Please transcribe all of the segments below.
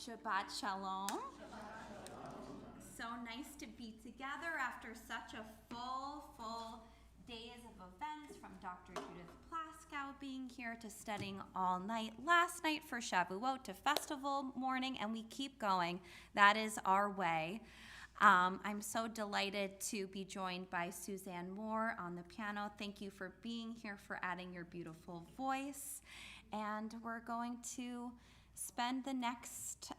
Shabbat Shalom. So nice to be together after such a full days of events, from Dr. Judith Plaskow being here to studying all night last night for Shavuot to festival morning, and we keep going. That is our way. I'm so delighted to be joined by Suzanne Moore on the piano. Thank you for being here, for adding your beautiful voice. And we're going to spend the next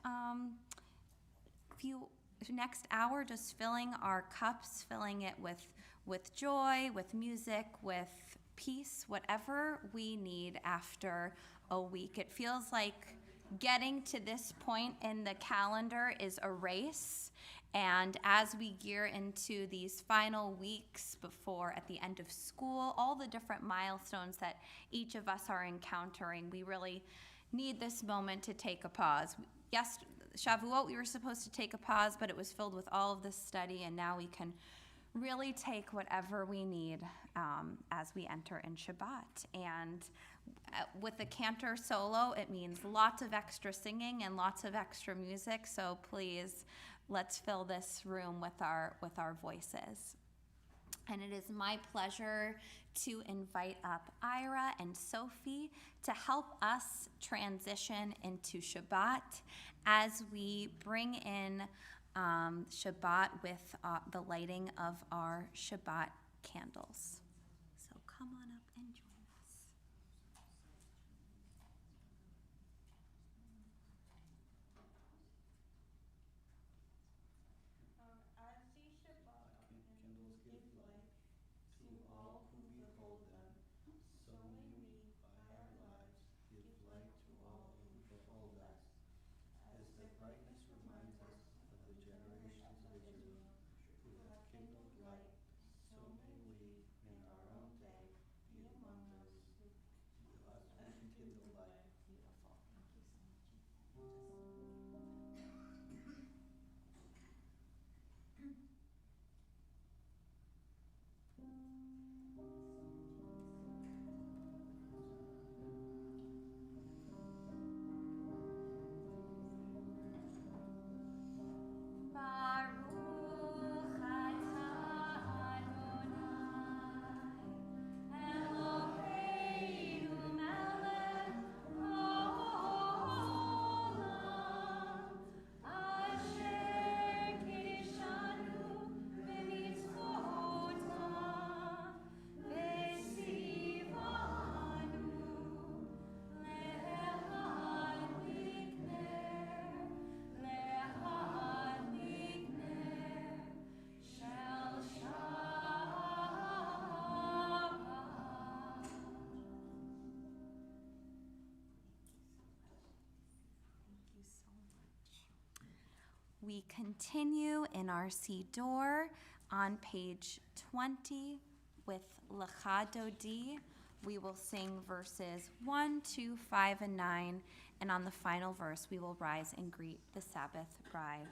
next hour just filling our cups, filling it with joy, with music, with peace, whatever we need after a week. It feels like getting to this point in the calendar is a race. And as we gear into these final weeks before at the end of school, all the different milestones that each of us are encountering, we really need this moment to take a pause. Yes, Shavuot, we were supposed to take a pause, but it was filled with all of this study, and now we can really take whatever we need as we enter in Shabbat. And with the cantor solo, it means lots of extra singing and lots of extra music, so please, let's fill this room with our voices. And it is my pleasure to invite up Ira and Sophie to help us transition into Shabbat as we bring in Shabbat with the lighting of our Shabbat candles. So come on up and join us. As these Shabbat candles give light to all who behold them, so may we, by our lives, give light to all who behold us. As their brightness reminds us of the generations of Israel who have kindled light, so may we, in our own day, be among those who can kindle light. Beautiful. Thank you so much. We continue in our Siddur on page 20 with Lecha Dodi. We will sing verses 1, 2, 5, and 9, and on the final verse we will rise and greet the Sabbath bride.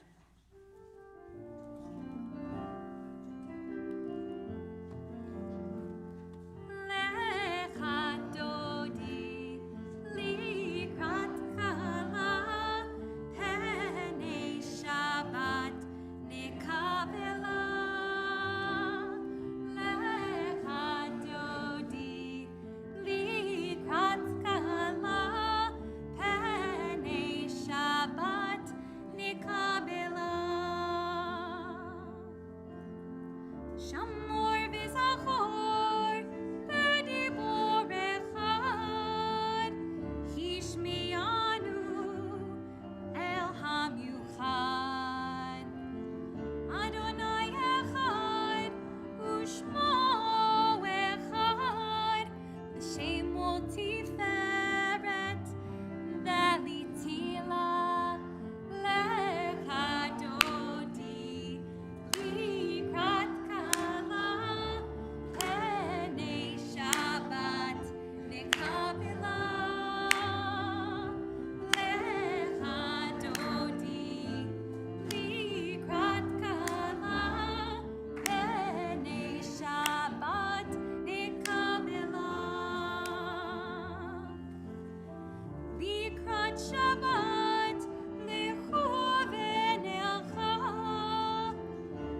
Shabbat lechoven elcha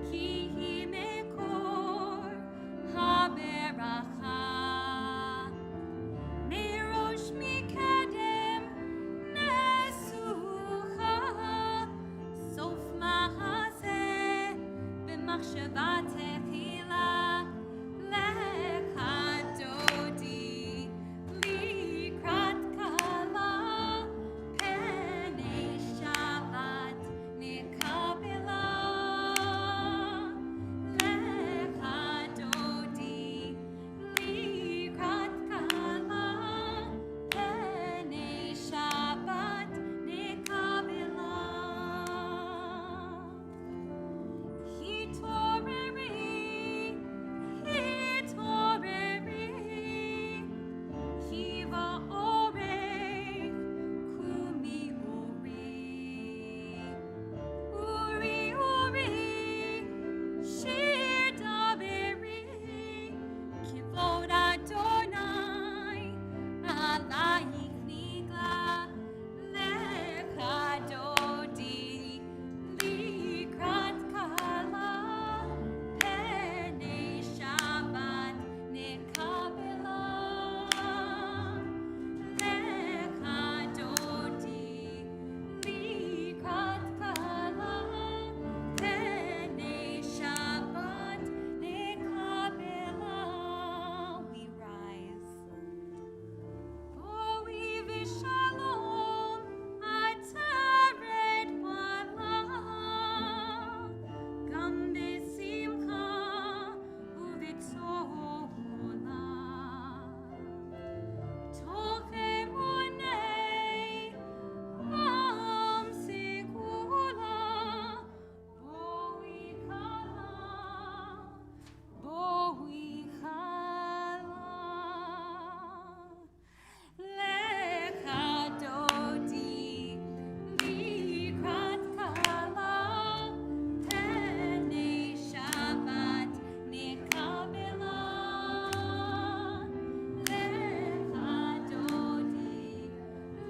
ki hi mekor haberacha merosh mikedem nesucha sof mahaseh b'machshava techila lecha dodi likrat kala penei Shabbat nekabela lecha dodi likrat kala penei Shabbat nekabela hitoreri Kiva orech, kumi uri, shir daveri, kivod Adonai, alayich nigla, lecha dodi, likrat kala, penei Shabbat nekabela. Lecha dodi, likrat kala, penei Shabbat nekabela. We rise. Boi v'shalom, ateret bala, gam besimcha uv'tzola. Toch emunei am segula, boi chala. Lecha dodi, likrat kala, penei Shabbat nekabela. Lecha dodi,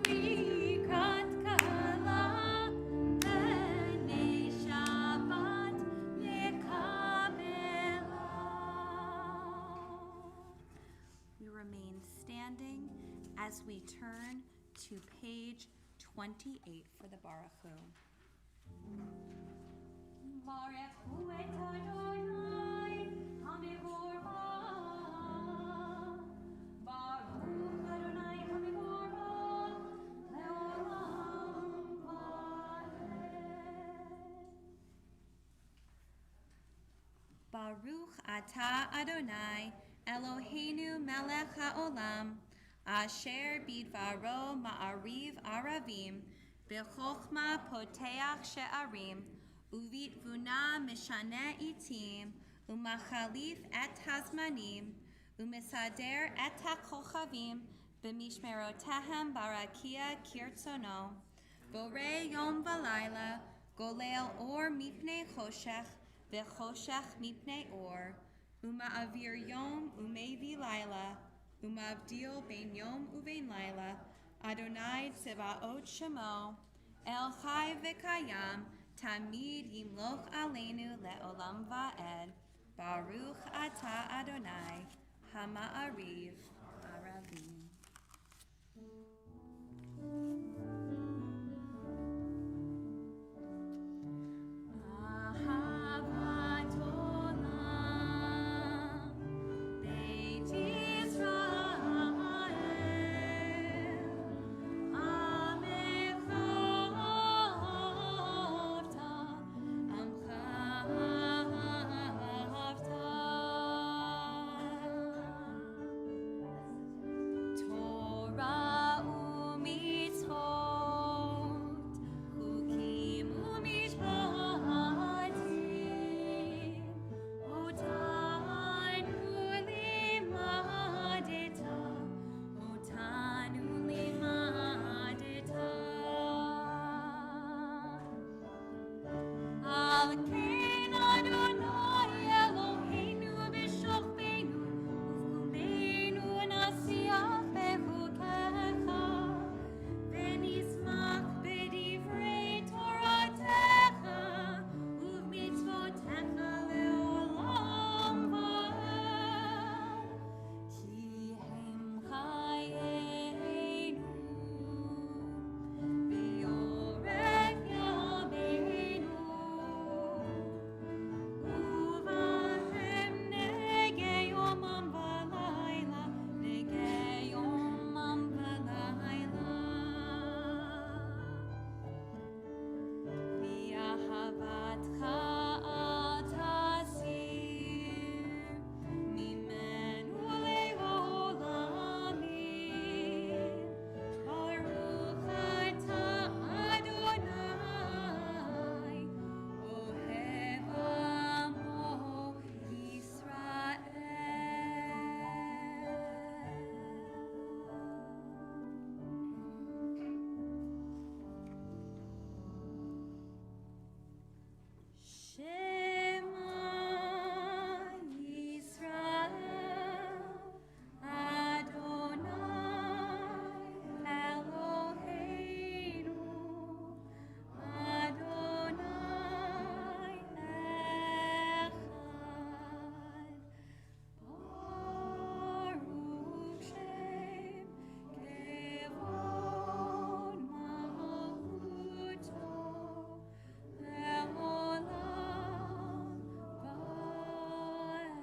likrat kala, penei Shabbat nekabela. We remain standing as we turn to page 28 for the Baruch Hu. Barechu et Adonai, hamevora. Baruch Adonai hamevora, leolam va'ed. Baruch atah Adonai, Eloheinu melech haolam, asher bidvaro ma'ariv aravim, בחוכמה פותח שערים, ובתבונה משנה עיתים, ומחליף את הזמנים, ומסדר את הכוכבים, במשמרותיהם ברקיע כרצונו. בורא יום ולילה, גולל אור מפני חושך, וחושך מפני אור, ומעביר יום ומביא לילה, ומבדיל בין יום ובין לילה, אדוני צבאות שמו, אל חי וקיים, תמיד ימלוך עלינו לעולם ועד. ברוך אתה אדוני, המעריב ערבים. אהבת עולם, בית ישראל, עמך אהבת, עמך אהבת. תורה ומצוות, חוקים ומשפטים, אותנו לימדת, אותנו לימדת. על כן אדוני אלוהינו בשוכבנו ובקומנו נשיח בחוקיך, ונשמח בדברי תורתך ובמצוותיך לעולם ועד. כי הם חיינו ויורך ימינו, ובהם נגי יומם ולילה, נגי יומם ולילה. מאהבתך אל תסיר, ממנו לעולמים. ברוך אתה אדוני, אוהב עמו ישראל. Shema Yisrael, Adonai Eloheinu, Adonai Echad. Baruch Shem Kevod Malchuto, Le'olam Va'ed.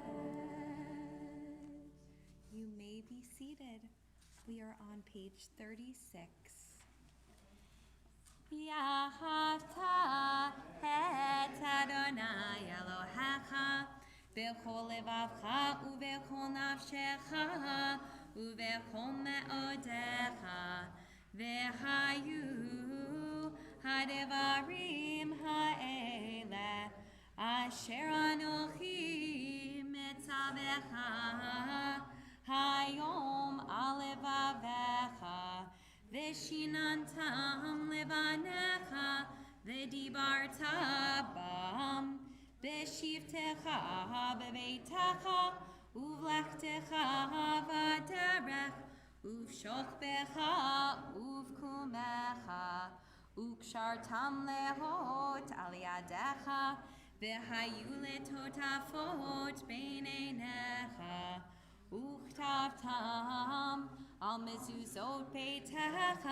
You may be seated. We are on page 36. ואהבת את אדוני אלוהיך בכל לבבך ובכל נפשך ובכל מאודיך, והיו הדברים האלה אשר אנוכי מצווך היום על לבביך, ושיננתם לבניך, ודיברת בם בשבתך בביתך, ובלכתך בדרך, ובשוכבך ובקומך, וקשרתם להות על ידיך, והיו לטוטפות בין עיניך, וכתבתם על מזוזות ביתך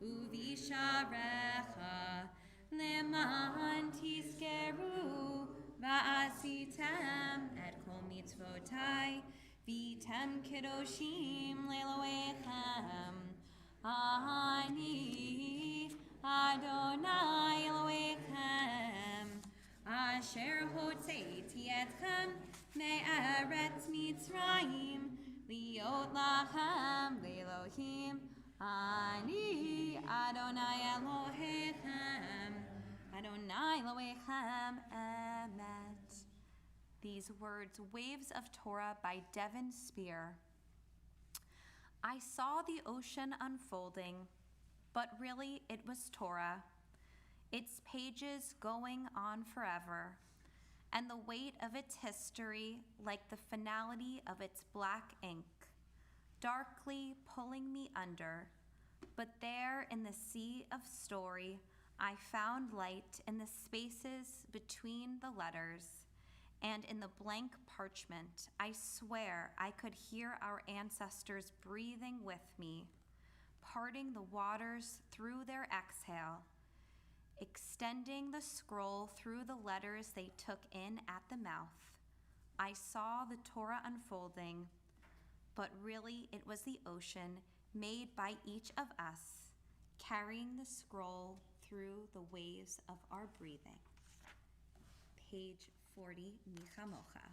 ובשעריך, למען תזכרו ועשיתם את כל מצוותי, והייתם קדושים לאלוהיכם. אני אדוני אלוהיכם, אשר הוצאתי אתכם מארץ מצרים, להיות לכם לאלוהים. Ani Adonai Elohechem, Adonai Elohechem Emet. These words, Waves of Torah by Devin Spear. I saw the ocean unfolding, but really it was Torah, its pages going on forever, and the weight of its history like the finality of its black ink, darkly pulling me under. But there in the sea of story, I found light in the spaces between the letters, and in the blank parchment, I swear I could hear our ancestors breathing with me, parting the waters through their exhale, extending the scroll through the letters they took in at the mouth. I saw the Torah unfolding, but really it was the ocean made by each of us, carrying the scroll through the waves of our breathing. Page 40, Michamocha.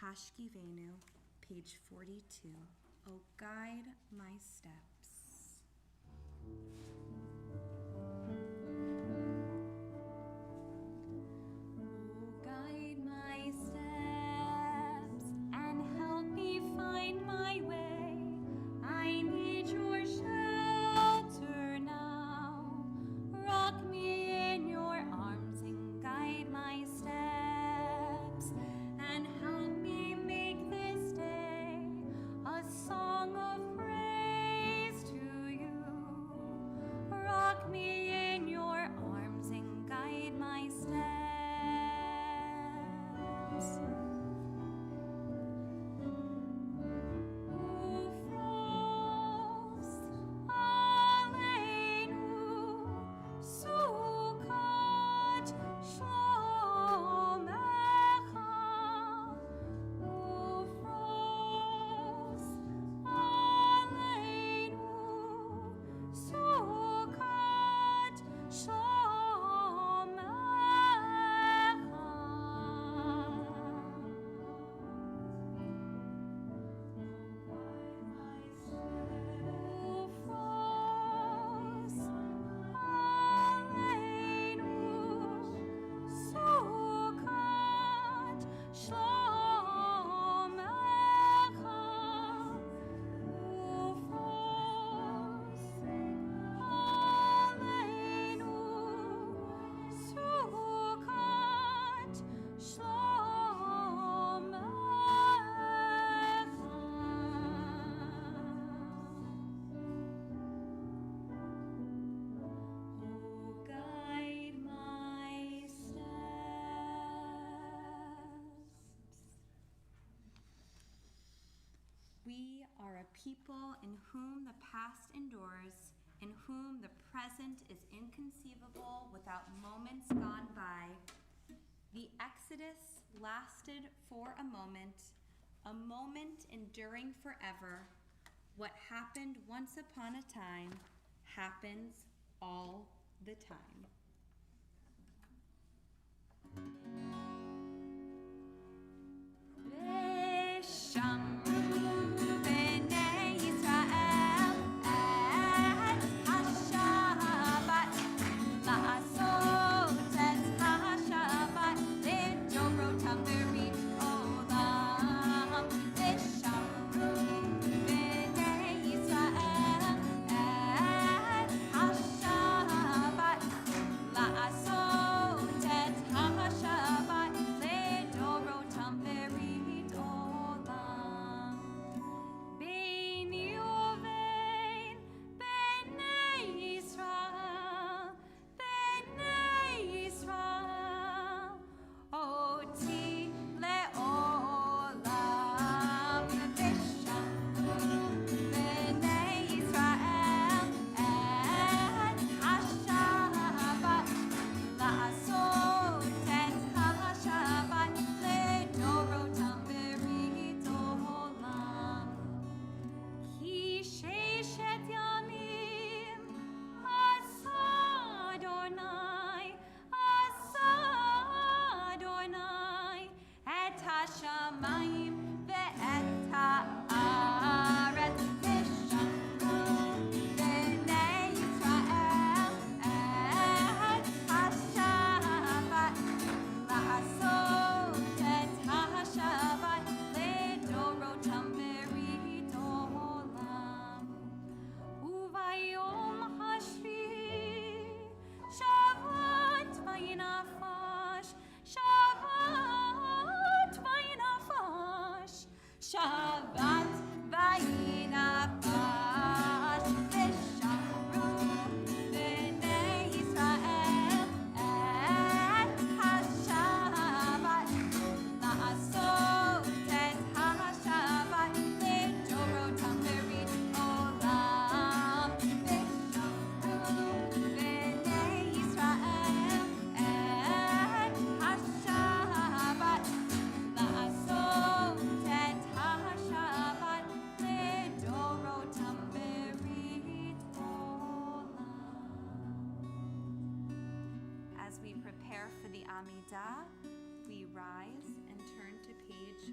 Hashkivenu, page 42. O guide my steps. O guide my steps and help me find my way. I need your shelter now. Rock me in your arms and guide my steps and help me make this day a song of praise to you. We are a people in whom the past endures, in whom the present is inconceivable without moments gone by. The Exodus lasted for a moment enduring forever. What happened once upon a time happens all the time. Shabbat vayinafash v'shamru b'nei Yisrael et haShabbat la'asot et haShabbat lidorotam berit olam v'shamru b'nei Yisrael et haShabbat la'asot et haShabbat lidorotam berit olam. As we prepare for the Amidah, we rise and turn to page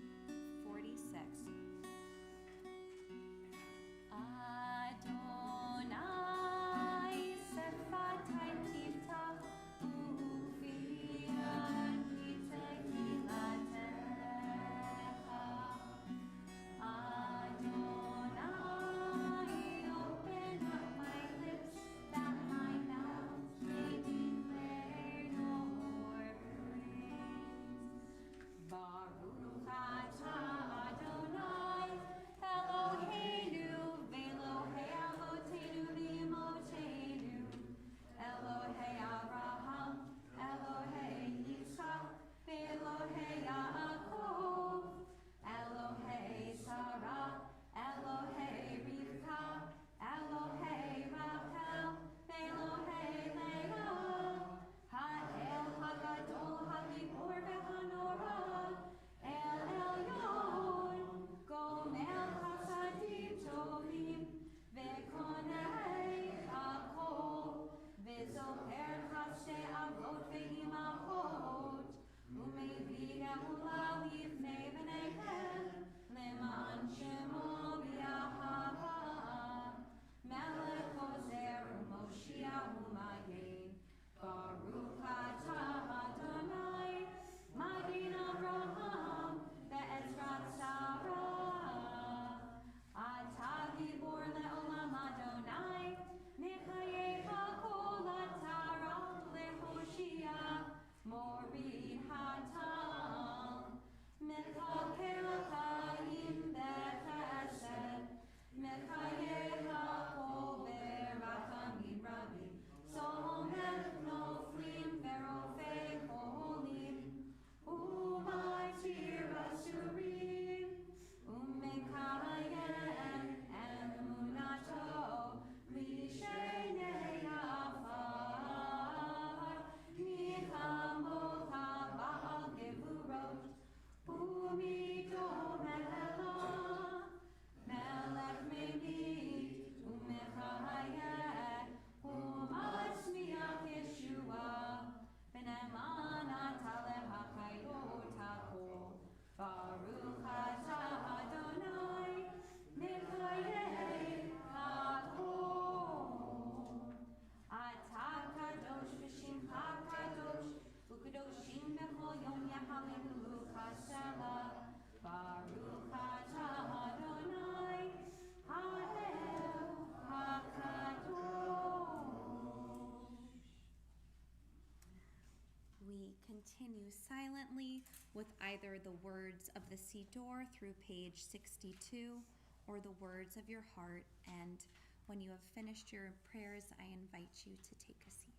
46. Adonai sefatai tiftach u'fi'ati tehilatecha. Adonai, open up my lips, that my mouth may declare your praise. silently with either the words of the Siddur through page 62 or the words of your heart. And when you have finished your prayers, I invite you to take a seat.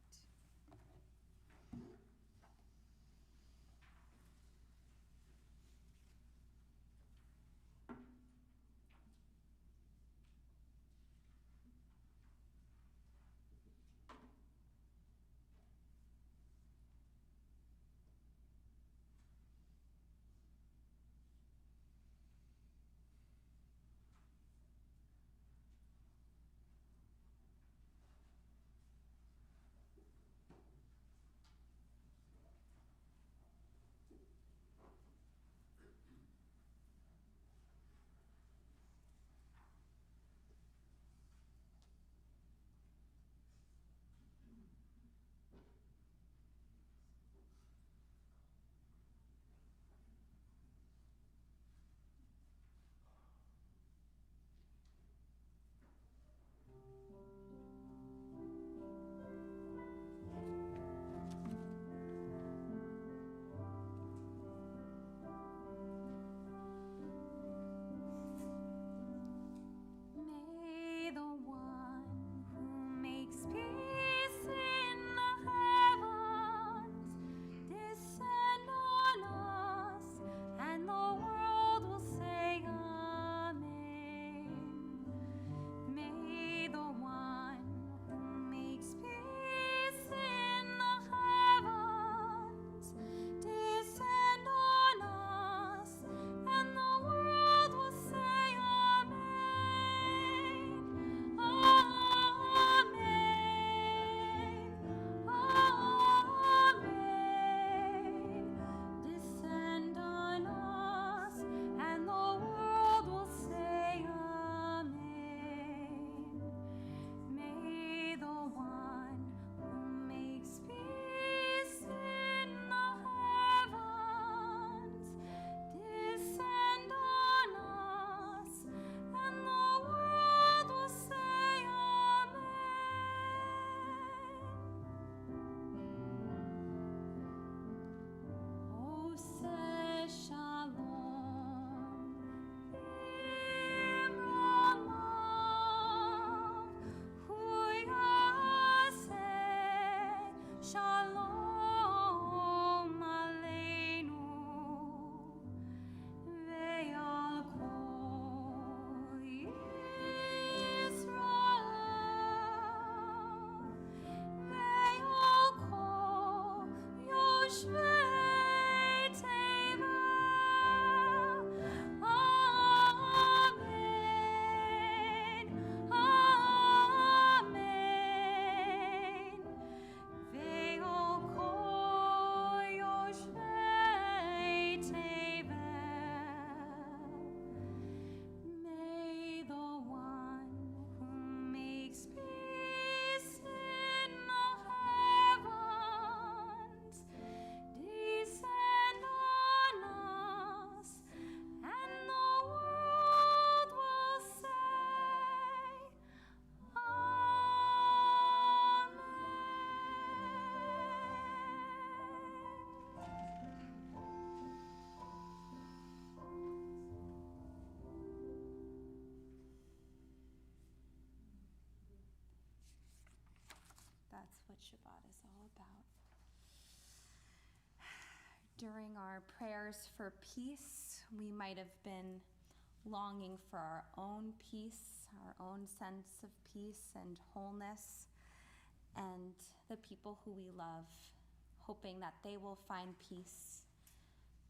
May the one who makes peace in the heavens descend on us, and the world will say Amen. May the one who makes peace in the heavens descend on us, and the world will say Amen. Amen. Amen. Descend on us, and the world will say Amen. May the one who makes peace in the heavens descend on us, and the world will say Amen. Oh, say Shalom, Imramav, Huyaseh, Shalom Aleinu, Ve'al Kol Yisrael, Ve'al Kol Yoshvei Teva. Amen. Amen. Ve'al Kol Yoshvei Teva. May the one who makes peace in the heavens descend on us, and the world will say That's what Shabbat is all about. During our prayers for peace, we might have been longing for our own peace, our own sense of peace and wholeness, and the people who we love, hoping that they will find peace.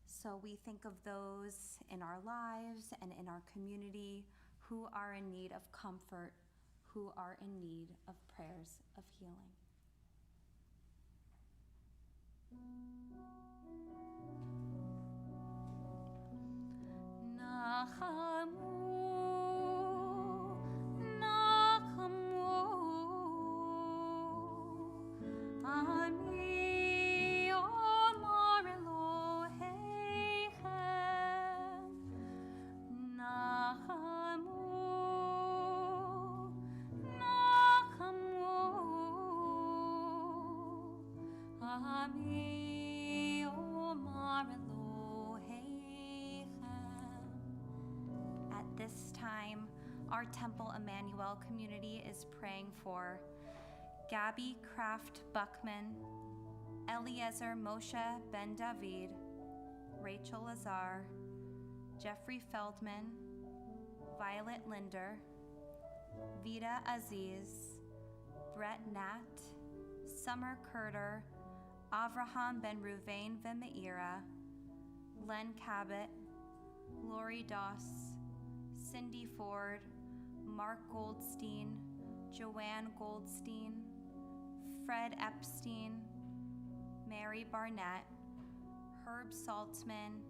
So we think of those in our lives and in our community who are in need of comfort, who are in need of prayers of healing. Nachamu, Nachamu, Ani Omar Elohechem. Nachamu, Nachamu, Ani Omar Our Temple Emanu-El community is praying for Gabby Kraft Buckman, Eliezer Moshe Ben David, Rachel Lazar, Jeffrey Feldman, Violet Linder, Vida Aziz, Brett Nat, Summer Curter, Avraham Ben Ruvain Vemeira, Len Cabot, Lori Doss, Cindy Ford, Mark Goldstein, Joanne Goldstein, Fred Epstein, Mary Barnett, Herb Saltzman,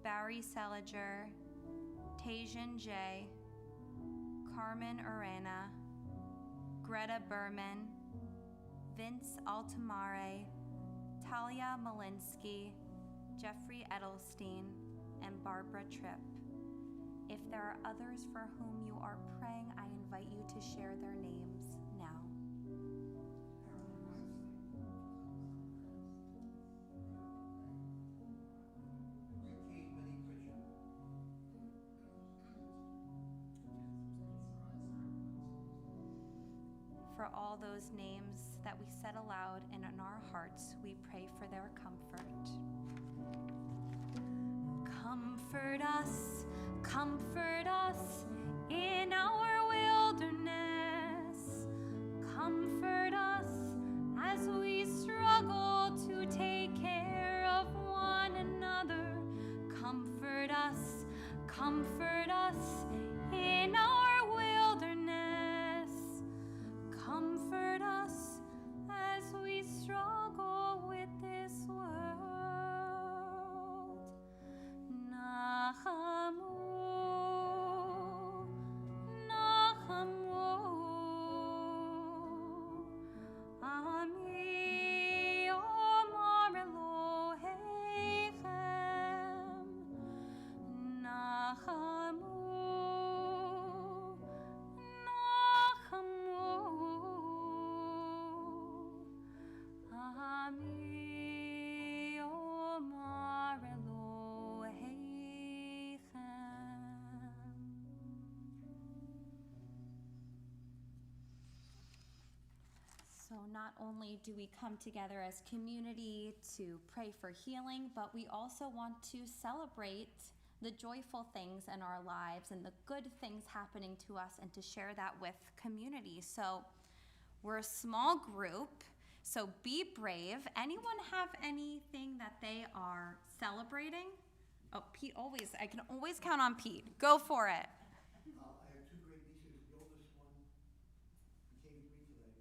Barry Seliger, Tajan J, Carmen Arena, Greta Berman, Vince Altamare, Talia Malinsky, Jeffrey Edelstein, and Barbara Tripp. If there are others for whom you are praying, I invite you to share their names now. For all those names that we said aloud and in our hearts, we pray for their comfort. Comfort us in our wilderness. Comfort us as we struggle to take care of one another. Comfort us in our wilderness. Comfort us as we struggle with this world. Nachamu, Nachamu, Ami Omar Elohechem. Nachamu, Nachamu, Ami Omar Elohechem. So not only do we come together as community to pray for healing, but we also want to celebrate the joyful things in our lives and the good things happening to us and to share that with community. So we're a small group, so be brave. Anyone have anything that they are celebrating? Oh, Pete I can always count on Pete. Go for it. I have two great nieces. The oldest one became 3 today.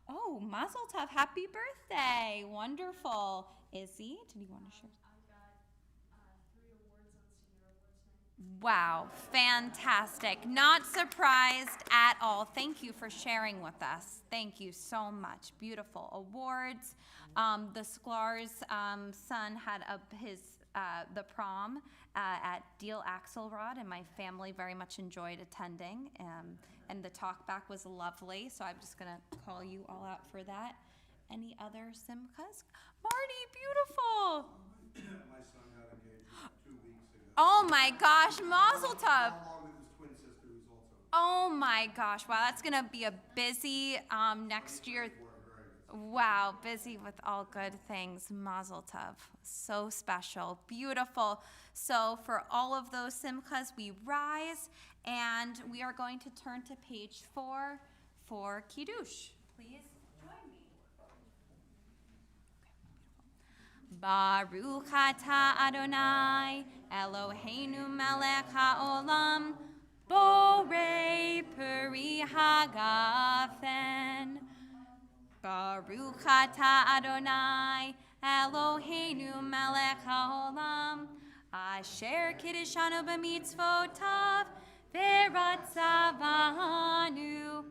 Oh, Mazel Tov, happy birthday. Wonderful. Izzy, did you want to share? I got 3 awards on Senior Awards Night. Wow, fantastic. Not surprised at all. Thank you for sharing with us. Thank you so much. Beautiful awards. The Sklar's son had the prom at Deal Axelrod, and my family very much enjoyed attending. And the talk back was lovely, so I'm just going to call you all out for that. Any other simchas? Marty, beautiful. My son got engaged 2 weeks ago. Oh my gosh, Mazel Tov. Along with his twin sister, who's also. Oh my gosh, wow, that's gonna be a busy next year. Wow, busy with all good things. Mazel Tov. So special, beautiful. So for all of those simchas, we rise and we are going to turn to page 4 for Kiddush. Please join me. Baruch atah Adonai, Eloheinu melech haolam, borei peri hagafen. Baruch atah Adonai, Eloheinu melech haolam, asher kiddishanu b'mitzvotav, v'ratzavanu,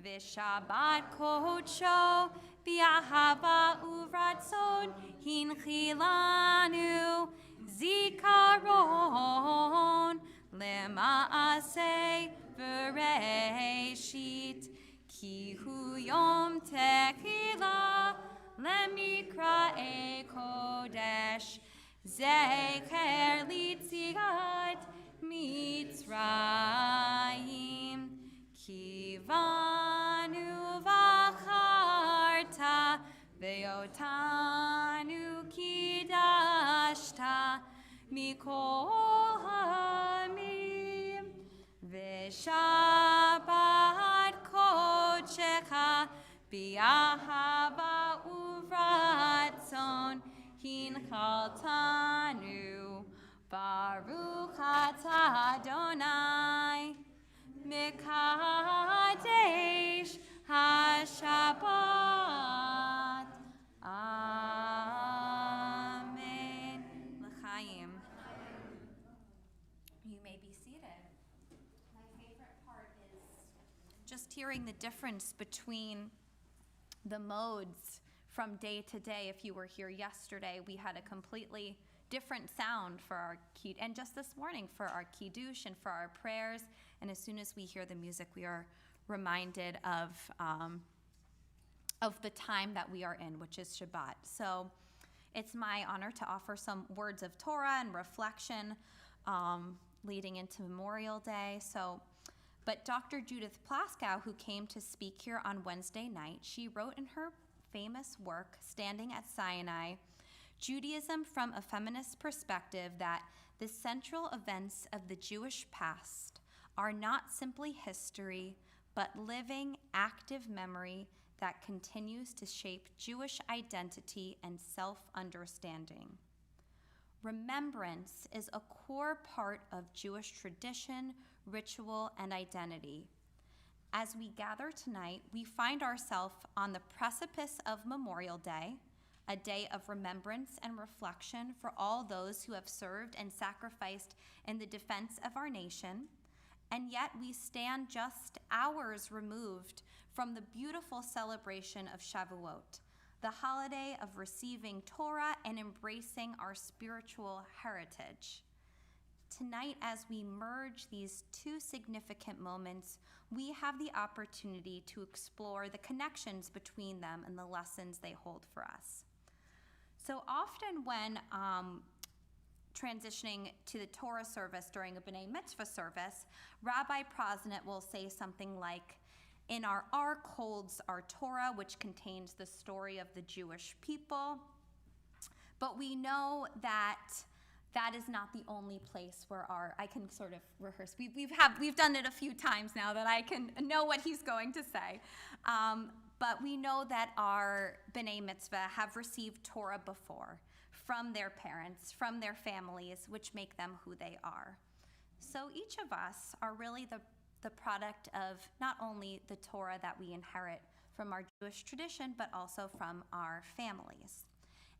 v'shabbat kodsho, b'ahava uvratzon, hinchilanu, zikaron, lema'aseh v'reishit, ki hu yom techila, lemikra'e kodesh, zecher litziat mitzrayim. אותנו קידשת מכל העמים, ושבת קודשך באהבה וברצון הנחלתנו. ברוך אתה אדוני מקדש השבת. Amen. L'chaim. You may be seated. My favorite part is just hearing the difference between the modes from day to day. If you were here yesterday, we had a completely different sound for our kid, and just this morning for our kiddush and for our prayers. And as soon as we hear the music, we are reminded of the time that we are in, which is Shabbat. So it's my honor to offer some words of Torah and reflection leading into Memorial Day. But Dr. Judith Plaskow, who came to speak here on Wednesday night, she wrote in her famous work, Standing at Sinai, Judaism from a Feminist Perspective, that the central events of the Jewish past are not simply history, but living, active memory that continues to shape Jewish identity and self-understanding. Remembrance is a core part of Jewish tradition, ritual, and identity. As we gather tonight, we find ourselves on the precipice of Memorial Day, a day of remembrance and reflection for all those who have served and sacrificed in the defense of our nation. And yet we stand just hours removed from the beautiful celebration of Shavuot, the holiday of receiving Torah and embracing our spiritual heritage. Tonight, as we merge these two significant moments, we have the opportunity to explore the connections between them and the lessons they hold for us. So often when transitioning to the Torah service during a B'nai Mitzvah service, Rabbi Prosnit will say something like, "In our ark holds our Torah, which contains the story of the Jewish people." But we know that that is not the only place where I can sort of rehearse. We've done it a few times now that I can know what he's going to say. But we know that our B'nai Mitzvah have received Torah before from their parents, from their families, which make them who they are. So each of us are really the product of not only the Torah that we inherit from our Jewish tradition, but also from our families.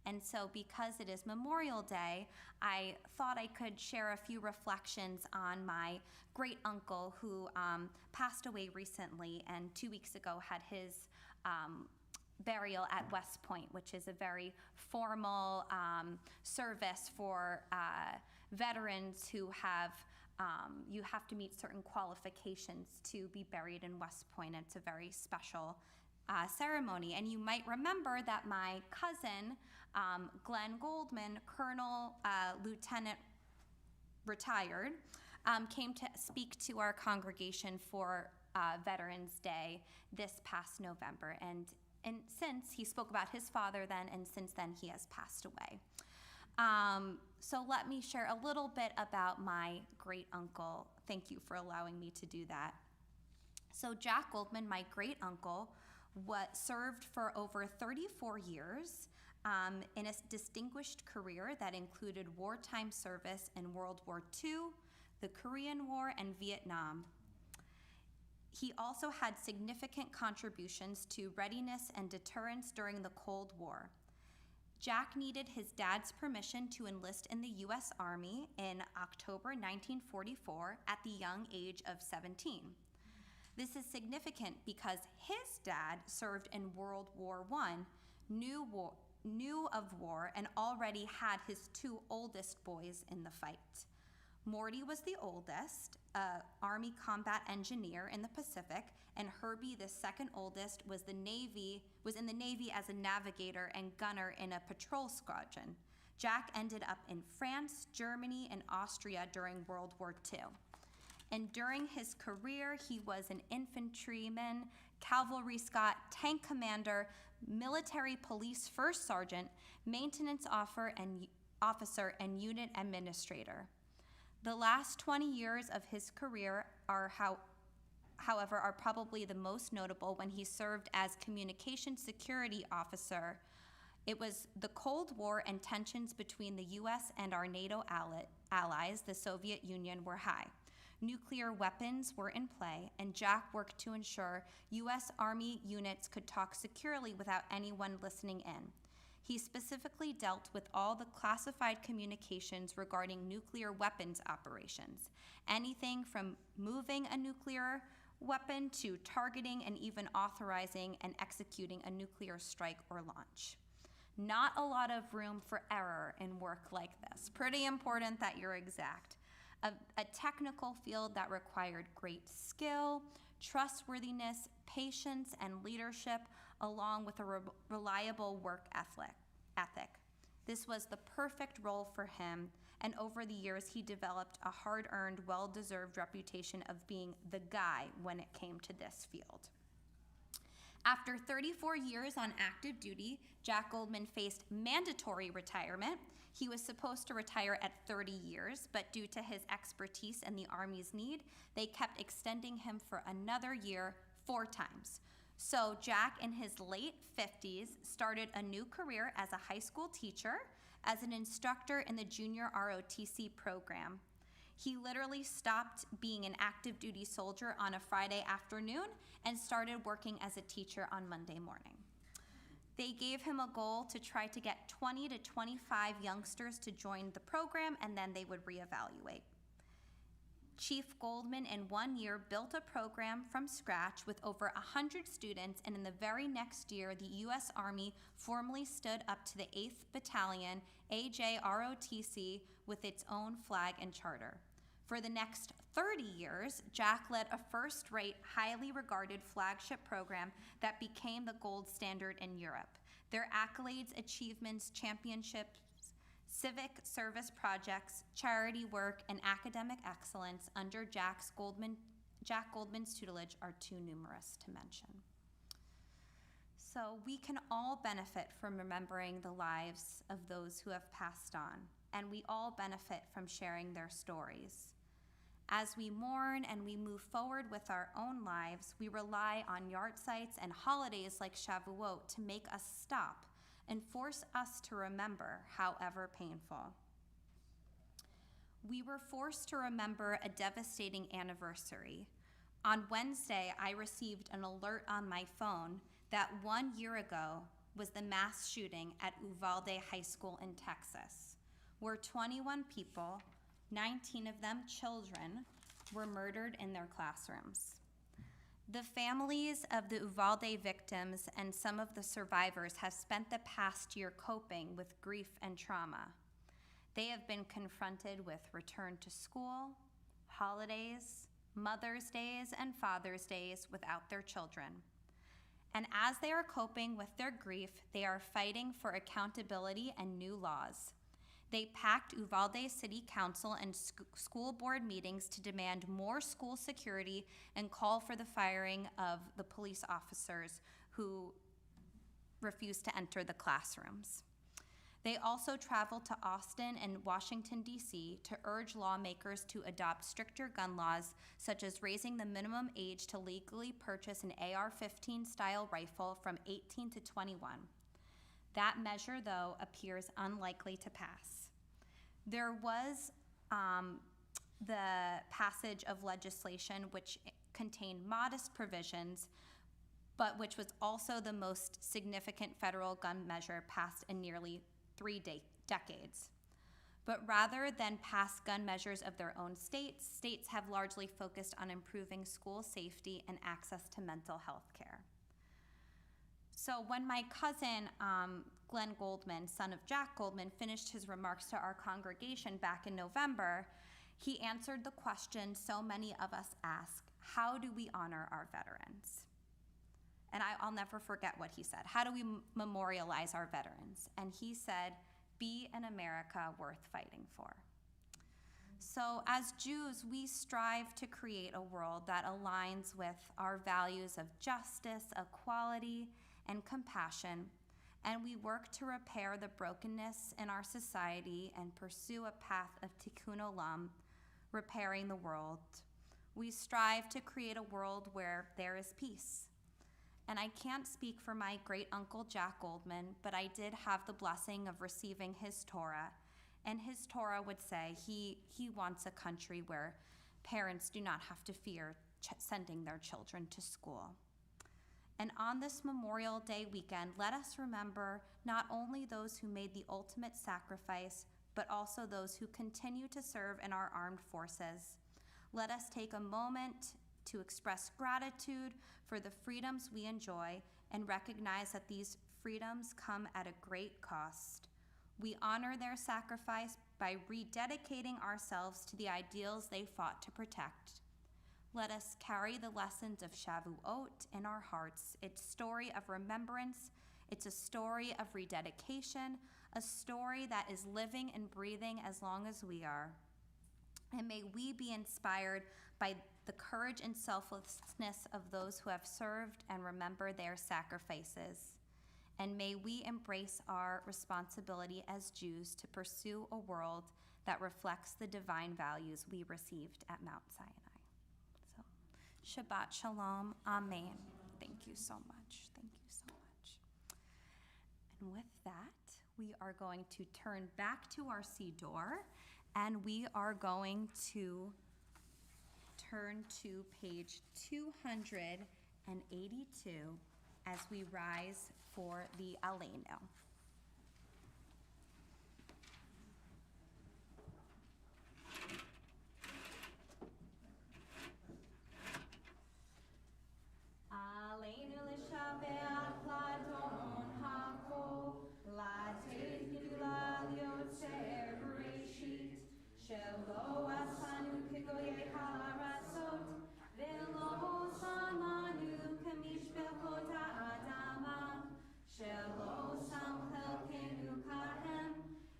And so because it is Memorial Day, I thought I could share a few reflections on my great uncle who passed away recently and 2 weeks ago had his burial at West Point, which is a very formal service for veterans who have, you have to meet certain qualifications to be buried in West Point. It's a very special ceremony. And you might remember that my cousin, Glenn Goldman, Colonel, Lieutenant, retired, came to speak to our congregation for Veterans Day this past November. And since he spoke about his father then, and since then he has passed away. So let me share a little bit about my great uncle. Thank you for allowing me to do that. So Jack Goldman, my great uncle, served for over 34 years in a distinguished career that included wartime service in World War II, the Korean War, and Vietnam. He also had significant contributions to readiness and deterrence during the Cold War. Jack needed his dad's permission to enlist in the U.S. Army in October 1944 at the young age of 17. This is significant because his dad served in World War I, knew of war, and already had his two oldest boys in the fight. Morty was the oldest, Army combat engineer in the Pacific, and Herbie, the second oldest, was in the Navy as a navigator and gunner in a patrol squadron. Jack ended up in France, Germany, and Austria during World War II. And during his career, he was an infantryman, cavalry scout, tank commander, military police first sergeant, maintenance officer, and unit administrator. The last 20 years of his career however, are probably the most notable when he served as communication security officer. It was the Cold War, and tensions between the U.S. and our NATO allies, the Soviet Union, were high. Nuclear weapons were in play, and Jack worked to ensure U.S. Army units could talk securely without anyone listening in. He specifically dealt with all the classified communications regarding nuclear weapons operations, anything from moving a nuclear weapon to targeting and even authorizing and executing a nuclear strike or launch. Not a lot of room for error in work like this. Pretty important that you're exact. A technical field that required great skill, trustworthiness, patience, and leadership, along with a reliable work ethic. This was the perfect role for him, and over the years he developed a hard-earned, well-deserved reputation of being the guy when it came to this field. After 34 years on active duty, Jack Goldman faced mandatory retirement. He was supposed to retire at 30 years, but due to his expertise and the Army's need, they kept extending him for another year 4 times. So Jack, in his late 50s, started a new career as a high school teacher, as an instructor in the junior ROTC program. He literally stopped being an active duty soldier on a Friday afternoon and started working as a teacher on Monday morning. They gave him a goal to try to get 20 to 25 youngsters to join the program, and then they would reevaluate. Chief Goldman, in 1 year, built a program from scratch with over 100 students, and in the very next year, the U.S. Army formally stood up to the 8th Battalion, AJROTC, with its own flag and charter. For the next 30 years, Jack led a first-rate, highly regarded flagship program that became the gold standard in Europe. Their accolades, achievements, championships, civic service projects, charity work, and academic excellence under Jack Goldman's tutelage are too numerous to mention. So we can all benefit from remembering the lives of those who have passed on, and we all benefit from sharing their stories. As we mourn and we move forward with our own lives, we rely on yahrzeits and holidays like Shavuot to make us stop and force us to remember, however painful. We were forced to remember a devastating anniversary. On Wednesday, I received an alert on my phone that 1 year ago was the mass shooting at Uvalde High School in Texas, where 21 people, 19 of them children, were murdered in their classrooms. The families of the Uvalde victims and some of the survivors have spent the past year coping with grief and trauma. They have been confronted with return to school, holidays, Mother's Days, and Father's Days without their children. And as they are coping with their grief, they are fighting for accountability and new laws. They packed Uvalde City Council and school board meetings to demand more school security and call for the firing of the police officers who refused to enter the classrooms. They also traveled to Austin and Washington, D.C. to urge lawmakers to adopt stricter gun laws, such as raising the minimum age to legally purchase an AR-15 style rifle from 18 to 21. That measure, though, appears unlikely to pass. There was the passage of legislation which contained modest provisions, but which was also the most significant federal gun measure passed in nearly 3 decades. But rather than pass gun measures of their own states, states have largely focused on improving school safety and access to mental health care. So when my cousin, Glenn Goldman, son of Jack Goldman, finished his remarks to our congregation back in November, he answered the question so many of us ask: how do we honor our veterans? And I'll never forget what he said. How do we memorialize our veterans? And he said, be an America worth fighting for. So, as Jews, we strive to create a world that aligns with our values of justice, equality, and compassion, and we work to repair the brokenness in our society and pursue a path of tikkun olam, repairing the world. We strive to create a world where there is peace. And I can't speak for my great uncle Jack Goldman, but I did have the blessing of receiving his Torah. And his Torah would say he wants a country where parents do not have to fear sending their children to school. And on this Memorial Day weekend, let us remember not only those who made the ultimate sacrifice, but also those who continue to serve in our armed forces. Let us take a moment to express gratitude for the freedoms we enjoy and recognize that these freedoms come at a great cost. We honor their sacrifice by rededicating ourselves to the ideals they fought to protect. Let us carry the lessons of Shavuot in our hearts. It's a story of remembrance. It's a story of rededication, a story that is living and breathing as long as we are. And may we be inspired by the courage and selflessness of those who have served and remember their sacrifices. And may we embrace our responsibility as Jews to pursue a world that reflects the divine values we received at Mount Sinai. So, Shabbat Shalom. Amen. Thank you so much. Thank you so much. And with that, we are going to turn back to our Siddur, and we are going to turn to page 282 as we rise for the Aleinu. Aleinu l'shabeach l'adon hako, l'ateiz gidula liotzer bereshit, shelo asanu kegoyei ha'arasot, velo samanu kamishbechot ha'adama, shelo sam chelkenu kahem,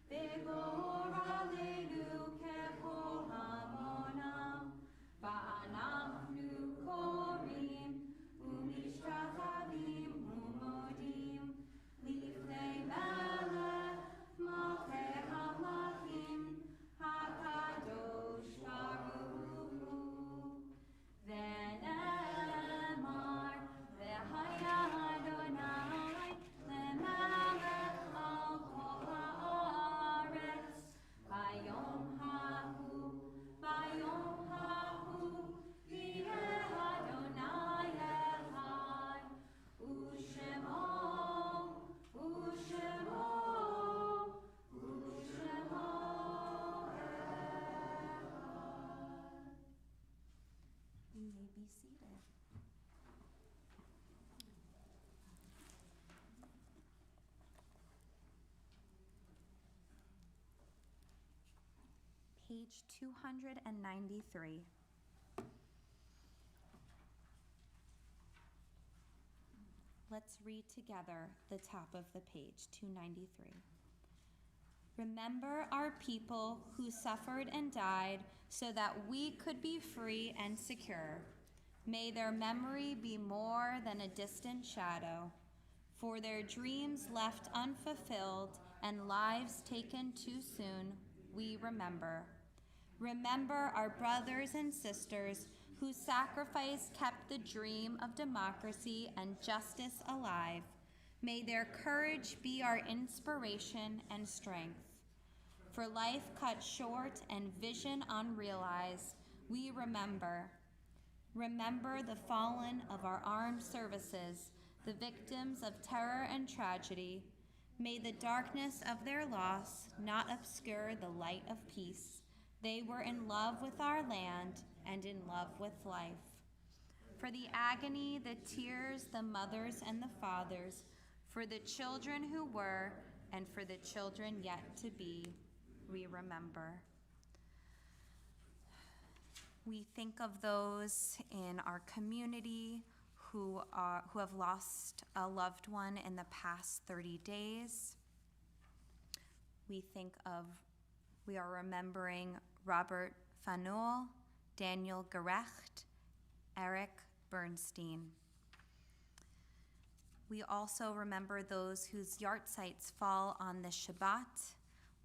v'gor aleinu kechol hamonam, va'anachnu korim, umishtachavim umodim, lifnei melech malchei hamlachim, hakadosh baruch hu. V'ne'emar, v'haya Adonai lemelech al kol haaretz, bayom hahu, yireh Adonai echad, u'shemo echad. You may be seated. Page 293. Let's read together the top of the page, 293. Remember our people who suffered and died so that we could be free and secure. May their memory be more than a distant shadow, for their dreams left unfulfilled and lives taken too soon, we remember. Remember our brothers and sisters whose sacrifice kept the dream of democracy and justice alive. May their courage be our inspiration and strength. For life cut short and vision unrealized, we remember. Remember the fallen of our armed services, the victims of terror and tragedy. May the darkness of their loss not obscure the light of peace. They were in love with our land and in love with life. For the agony, the tears, the mothers and the fathers, for the children who were and for the children yet to be, we remember. We think of those in our community who have lost a loved one in the past 30 days. We are remembering Robert Fanuel, Daniel Gerecht, Eric Bernstein. We also remember those whose yahrzeits fall on this Shabbat.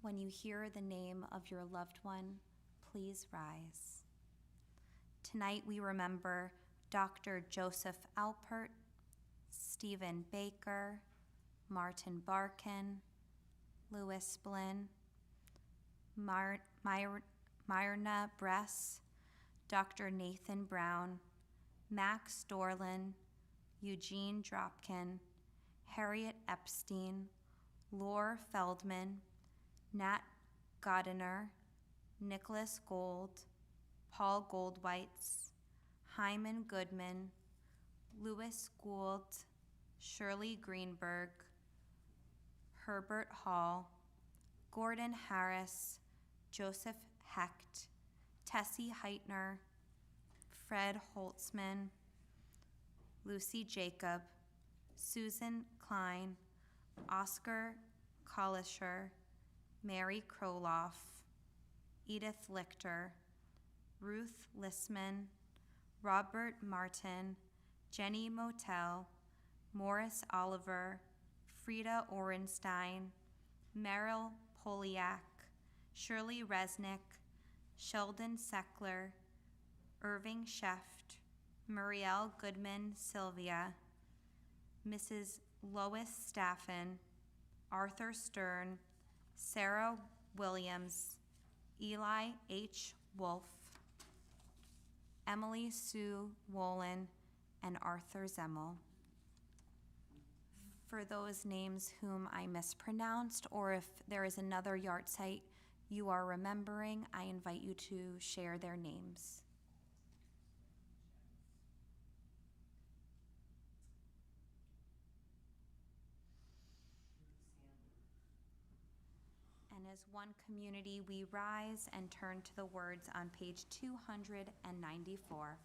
When you hear the name of your loved one, please rise. Tonight we remember Dr. Joseph Alpert, Stephen Baker, Martin Barkin, Louis Blinn, Myrna Bress, Dr. Nathan Brown, Max Dorlin, Eugene Dropkin, Harriet Epstein, Lore Feldman, Nat Godiner, Nicholas Gold, Paul Goldweitz, Hyman Goodman, Louis Gould, Shirley Greenberg, Herbert Hall, Gordon Harris, Joseph Hecht, Tessie Heitner, Fred Holtzman, Lucy Jacob, Susan Klein, Oscar Collisher, Mary Kroloff, Edith Lichter, Ruth Lissman, Robert Martin, Jenny Motel, Morris Oliver, Frida Orenstein, Meryl Poliak, Shirley Resnick, Sheldon Seckler, Irving Sheft, Muriel Goodman Sylvia, Mrs. Lois Staffen, Arthur Stern, Sarah Williams, Eli H. Wolf, Emily Sue Wolin, and Arthur Zemmel. For those names whom I mispronounced, or if there is another yahrzeit you are remembering, I invite you to share their names. And as one community, we rise and turn to the words on page 294.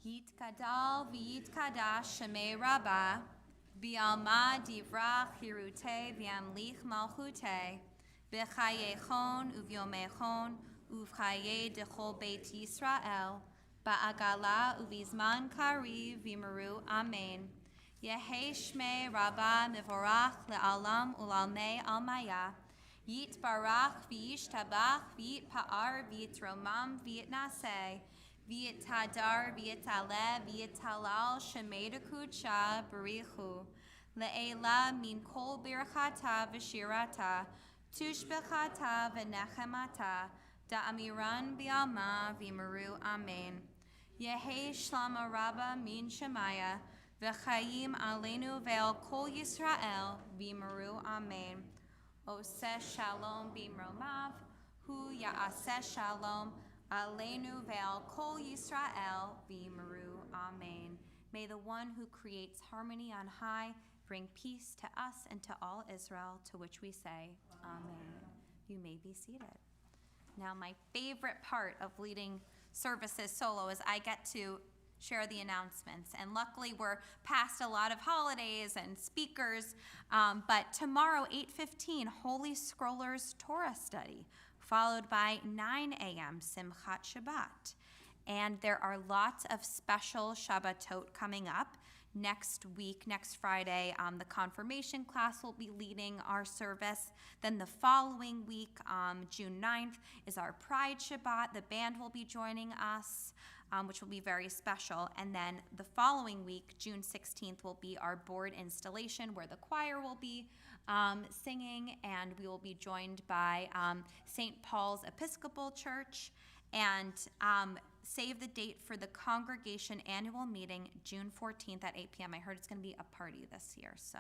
Yitkadal v'yitkadash shemei Rabbah, v'alma divrach hirute v'amlich malchute, b'chayechon uv'yomechon uv'chaye dechol beit Yisrael, ba'agala uv'izman kariv v'yimeru amen. Yehi shmei Rabbah mivorach le'alam u'lalmei almaya, yitbarach v'yishtabach v'yitpa'ar v'yitromam v'yitnaseh, V'yitadar, v'yitaleh, v'yitalal, shemei dekudsha, barichu. Le'ela min kol birchata v'shirata, tushbechata v'nechemata, da'amiran bi'alma v'yimeru amen. Yehi shlama rabba min shemaya, v'chayim aleinu ve'al kol Yisrael, v'yimeru amen. Oseh shalom b'imromav, hu ya'aseh shalom, Aleinu ve'al kol Yisrael v'yimeru amen. May the one who creates harmony on high bring peace to us and to all Israel, to which we say, Amen. You may be seated. Now, my favorite part of leading services solo is I get to share the announcements. And luckily, we're past a lot of holidays and speakers. But tomorrow, 8:15, Holy Scrollers Torah study, followed by 9 a.m. Simchat Shabbat. And there are lots of special Shabbatot coming up. Next week, next Friday, the confirmation class will be leading our service. Then the following week, June 9th, is our Pride Shabbat. The band will be joining us, which will be very special. And then the following week, June 16th, will be our board installation, where the choir will be singing, and we will be joined by St. Paul's Episcopal Church. And save the date for the congregation annual meeting, June 14th at 8 p.m. I heard it's going to be a party this year, so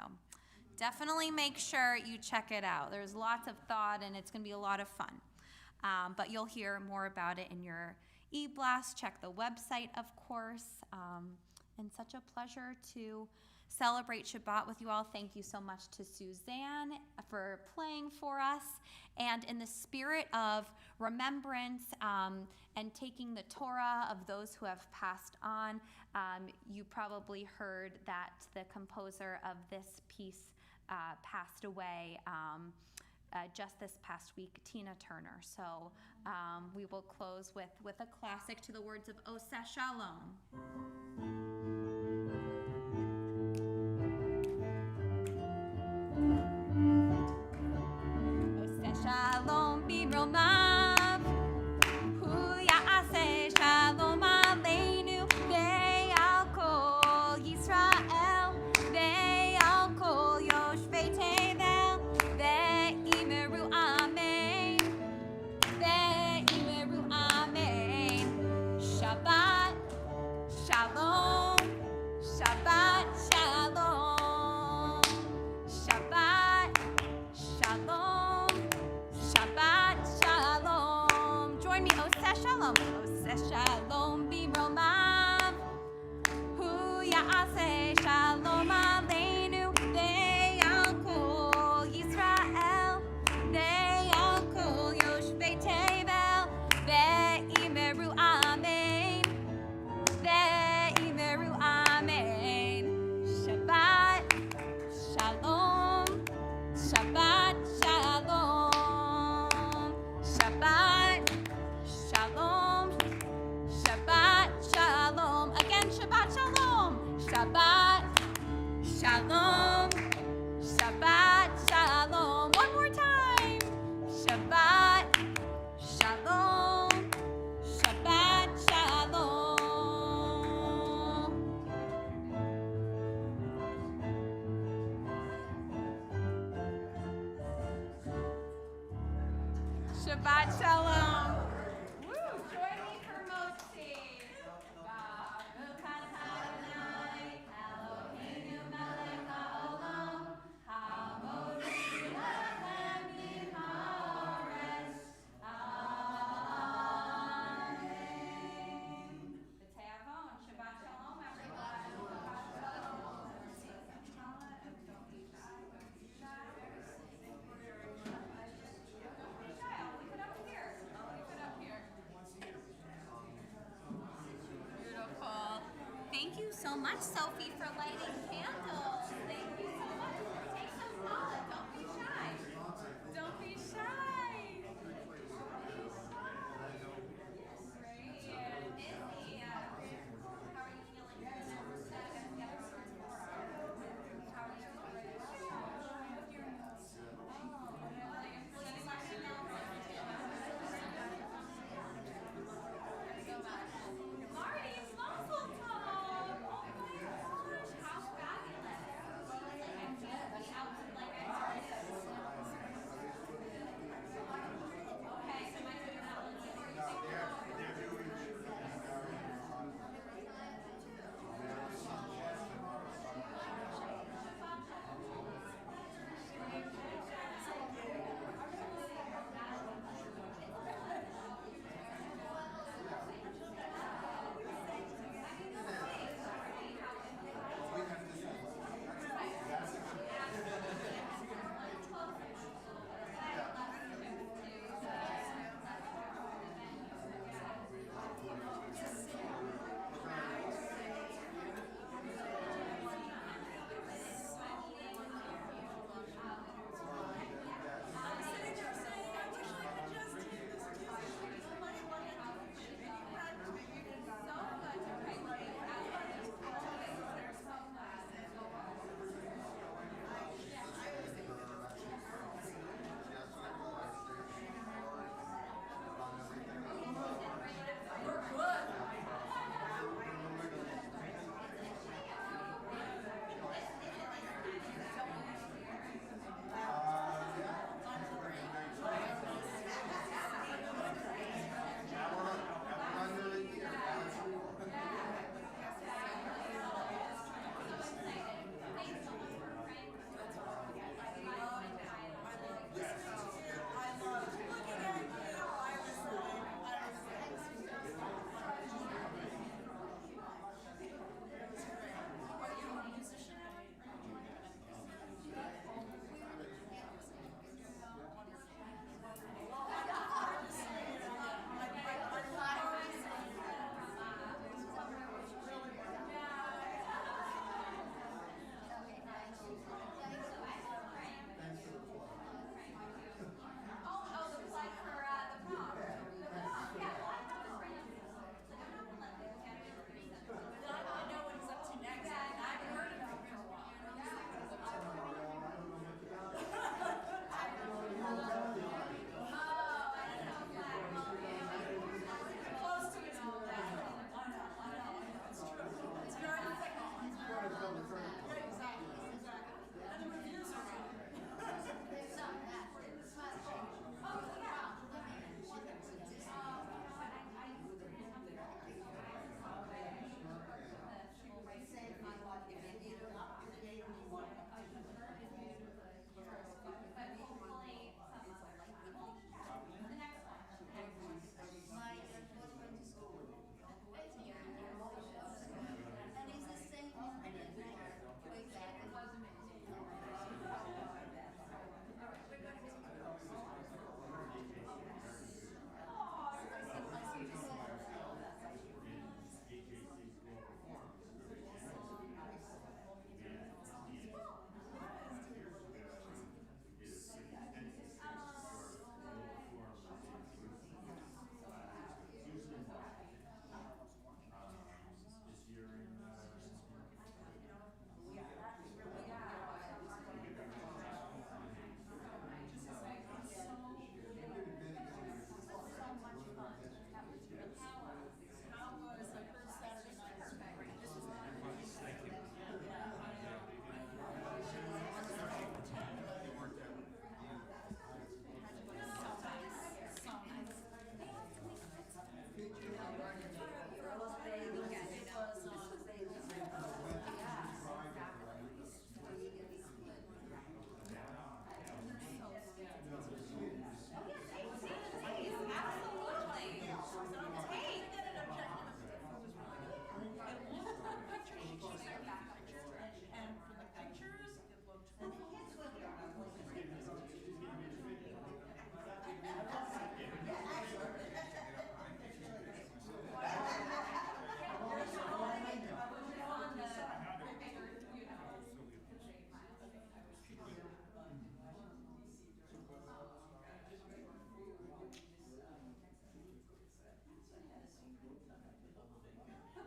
definitely make sure you check it out. There's lots of thought, and it's going to be a lot of fun. But you'll hear more about it in your e-blast. Check the website, of course. And such a pleasure to celebrate Shabbat with you all. Thank you so much to Suzanne for playing for us. And in the spirit of remembrance and taking the Torah of those who have passed on, you probably heard that the composer of this piece passed away just this past week, Tina Turner. So we will close with a classic to the words of Oseh Shalom. Oseh Shalom b'romav, hu ya'aseh shalom aleinu, ve'al kol Yisrael, ve'al kol yoshvei tevel, ve'imeru amen, ve'imeru amen. Shabbat shalom, Shabbat shalom, Shabbat shalom, Shabbat shalom. Join me, Oseh Shalom. Oseh Shalom b'romav, hu ya'aseh shalom aleinu, ve'al kol Yisrael, ve'al kol yoshvei tevel, ve'imeru amen, ve'imeru amen. Shabbat shalom, Shabbat shalom, Shabbat shalom, Shabbat shalom. Again, Shabbat shalom, Shabbat shalom, Shabbat shalom. One more time. Shabbat shalom, Shabbat shalom. Shabbat shalom. Woo! Join me for Motzi. Baruch Adonai Eloheinu melech haolam, hamotzi lechem min haaretz. Amen. B'te'avon. Shabbat shalom, everyone. Shabbat shalom. Don't be shy. Don't be shy. I'll leave it up here. Beautiful. Thank you so much, Sophie, for lighting candles.